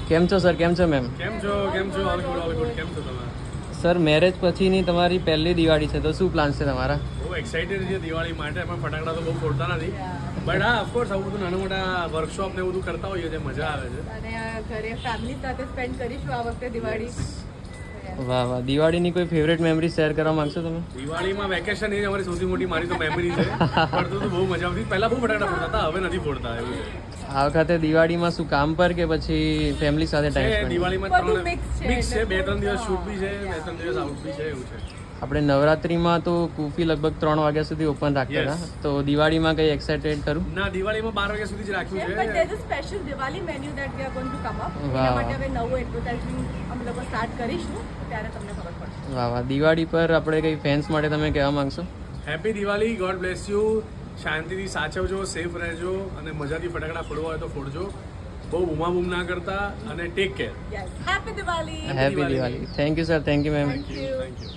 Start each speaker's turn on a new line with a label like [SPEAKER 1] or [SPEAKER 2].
[SPEAKER 1] કેમ છો સર? કેમ છો મેમ?
[SPEAKER 2] કેમ છો ઓલ ગુડ કેમ છો તમે?
[SPEAKER 1] સર મેરેજ પછીની તમારી પહેલી દિવાળી છે, તો શું પ્લાન છે તમારા?
[SPEAKER 2] બહુ એક્સાઇટેડ છે દિવાળી માટે, પણ ફટાકડા તો બહુ ફોડતા નથી, બટ હા ઓફકોર્સ આવું બધું નાના મોટા વર્કશોપ ને બધું કરતા હોઈએ છે, મજા આવે છે.
[SPEAKER 3] અને ઘરે ફેમિલી સાથે સ્પેન્ડ કરીશું આ વખતે દિવાળી.
[SPEAKER 1] વાહ વાહ. દિવાળીની કોઈ ફેવરેટ મેમરી શેર કરવા માંગશો તમે?
[SPEAKER 2] દિવાળીમાં વેકેશન એ અમારી સૌથી મોટી મારી તો મેમરી છે. પડતું તો બહુ મજા આવતી. પહેલા બહુ ફટાકડા ફોડતા હતા, હવે નથી ફોડતા એવું છે.
[SPEAKER 1] આ વખતે દિવાળીમાં શું કામ પર કે પછી ફેમિલી સાથે ટાઈમ
[SPEAKER 2] છે
[SPEAKER 1] સ્પેન્ડ?
[SPEAKER 2] દિવાળીમાં
[SPEAKER 3] બધું
[SPEAKER 2] ત્રણ
[SPEAKER 3] mix છે,
[SPEAKER 2] મિક્સ છે,
[SPEAKER 3] એટલે
[SPEAKER 2] 2-3 દિવસ શૂટ બી છે, 2-3 દિવસ આઉટ બી છે, એવું છે.
[SPEAKER 1] આપણે નવરાત્રીમાં તો કુફી લગભગ 3 વાગ્યા સુધી ઓપન રાખતા હતા, તો દિવાળીમાં કઈ એક્સાઇટેડ ખરું?
[SPEAKER 2] ના, દિવાળીમાં 12 વાગ્યા સુધી જ રાખ્યું
[SPEAKER 3] but
[SPEAKER 2] છે.
[SPEAKER 3] there's a special Diwali menu that we are going to come up.
[SPEAKER 1] વાહ.
[SPEAKER 3] એના માટે હવે નવું એડવર્ટાઇઝિંગ અમે લોકો સ્ટાર્ટ કરીશું, ત્યારે તમને ખબર પડશે.
[SPEAKER 1] વાહ વાહ. દિવાળી પર આપણે કઈ ફેન્સ માટે તમે કહેવા માંગશો?
[SPEAKER 2] Happy Diwali, God bless you. શાંતિથી સાચવજો, સેફ રહેજો, અને મજાથી ફટાકડા ફોડવા હોય તો ફોડજો. બહુ બૂમાબૂમ ના કરતા, અને take care.
[SPEAKER 3] Yes. Happy Diwali.
[SPEAKER 1] Happy Diwali. Thank you sir. Thank you ma'am.
[SPEAKER 3] Thank you.
[SPEAKER 2] Thank you.